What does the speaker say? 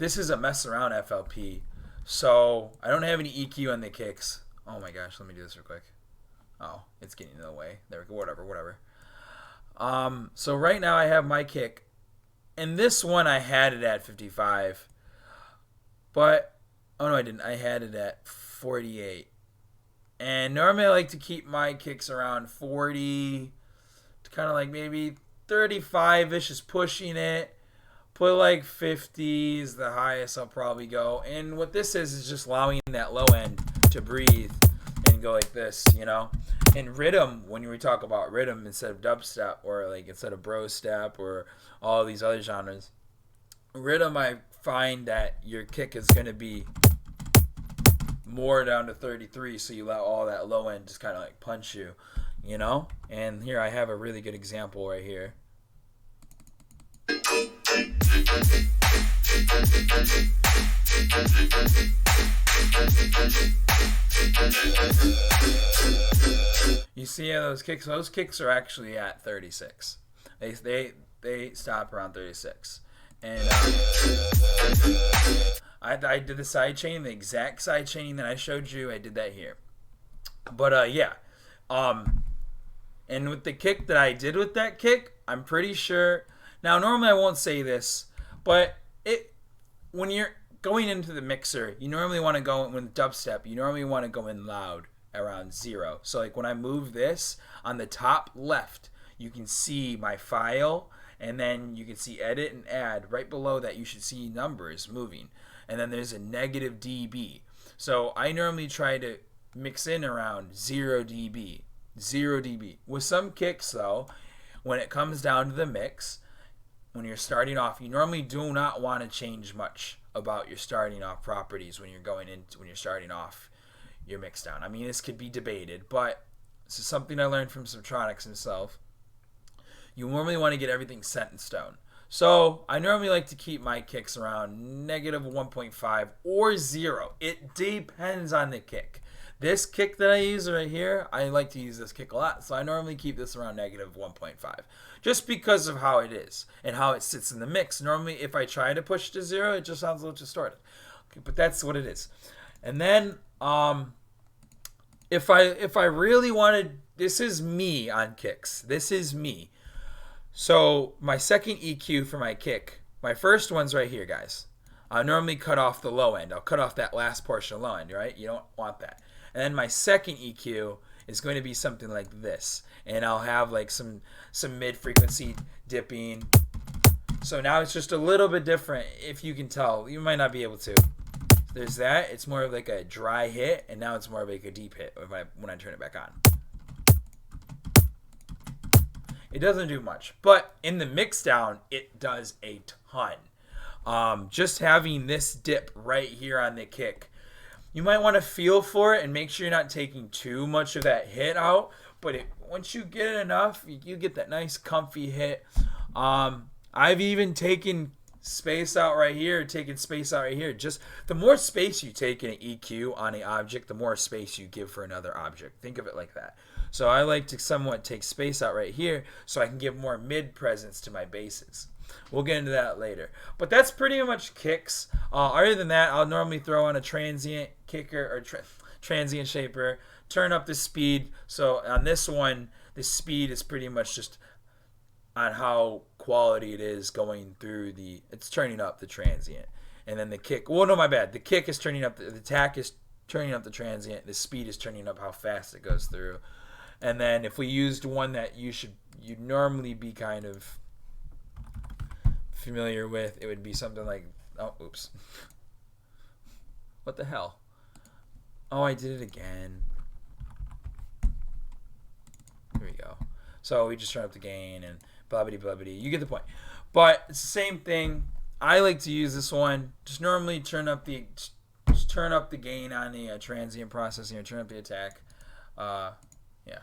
this is a mess around FLP. So I don't have any EQ on the kicks. Oh my gosh, let me do this real quick. Oh, it's getting in the way. There we go. Whatever. So right now I have my kick. And this one I had it at 55. But, oh no I didn't. I had it at 48. And normally I like to keep my kicks around 40 to kind of like maybe 35-ish is pushing it. Put like 50 is the highest I'll probably go. And what this is just allowing that low end to breathe and go like this, you know. And rhythm, when we talk about rhythm instead of dubstep or like instead of bro step or all these other genres, rhythm I find that your kick is going to be more down to 33, so you let all that low end just kind of like punch you, you know. And here I have a really good example right here. You see how those kicks? Those kicks are actually at 36. They stop around 36, and I did the side chaining, the exact side chaining that I showed you. I did that here, but yeah, and with the kick that I did with that kick, I'm pretty sure. Now, normally I won't say this, but when you're going into the mixer, you normally want to go in with dubstep. You normally want to go in loud around 0. So like when I move this on the top left, you can see my file, and then you can see edit and add. Right below that, you should see numbers moving, and then there's a negative dB. So I normally try to mix in around 0 dB. 0 dB. With some kicks though, when it comes down to the mix, when you're starting off, you normally do not want to change much about your starting off properties when you're starting off your mix down. I mean, this could be debated, but this is something I learned from Subtronics himself. You normally want to get everything set in stone. So I normally like to keep my kicks around negative 1.5 or 0. It depends on the kick. This kick that I use right here, I like to use this kick a lot, so I normally keep this around negative 1.5. Just because of how it is and how it sits in the mix. Normally, if I try to push to 0, it just sounds a little distorted. Okay, but that's what it is. And then, if I really wanted, this is me on kicks. This is me. So my second EQ for my kick, my first one's right here, guys. I normally cut off the low end. I'll cut off that last portion of low end, right? You don't want that. And then my second EQ is going to be something like this. And I'll have like some mid-frequency dipping. So now it's just a little bit different, if you can tell. You might not be able to. There's that. It's more of like a dry hit, and now it's more of like a deep hit when I turn it back on. It doesn't do much. But in the mix down, it does a ton. Just having this dip right here on the kick, you might want to feel for it and make sure you're not taking too much of that hit out. But once you get it enough, you get that nice comfy hit. I've even taken space out right here, Just the more space you take in an EQ on an object, the more space you give for another object. Think of it like that. So I like to somewhat take space out right here so I can give more mid presence to my basses. We'll get into that later. But that's pretty much kicks. Other than that, I'll normally throw on a transient kicker or transient shaper, turn up the speed. So on this one, the speed is pretty much just on how quality it is going through it's turning up the transient. And then the kick, well, no, my bad. The kick is turning up, the attack is turning up the transient. The speed is turning up how fast it goes through. And then if we used one that you'd normally be kind of familiar with, it would be something like, oh, oops. What the hell? Oh, I did it again. Here we go. So we just turn up the gain and blah-bitty. You get the point. But it's the same thing. I like to use this one. Just normally turn up the gain on the transient processing or turn up the attack. Yeah.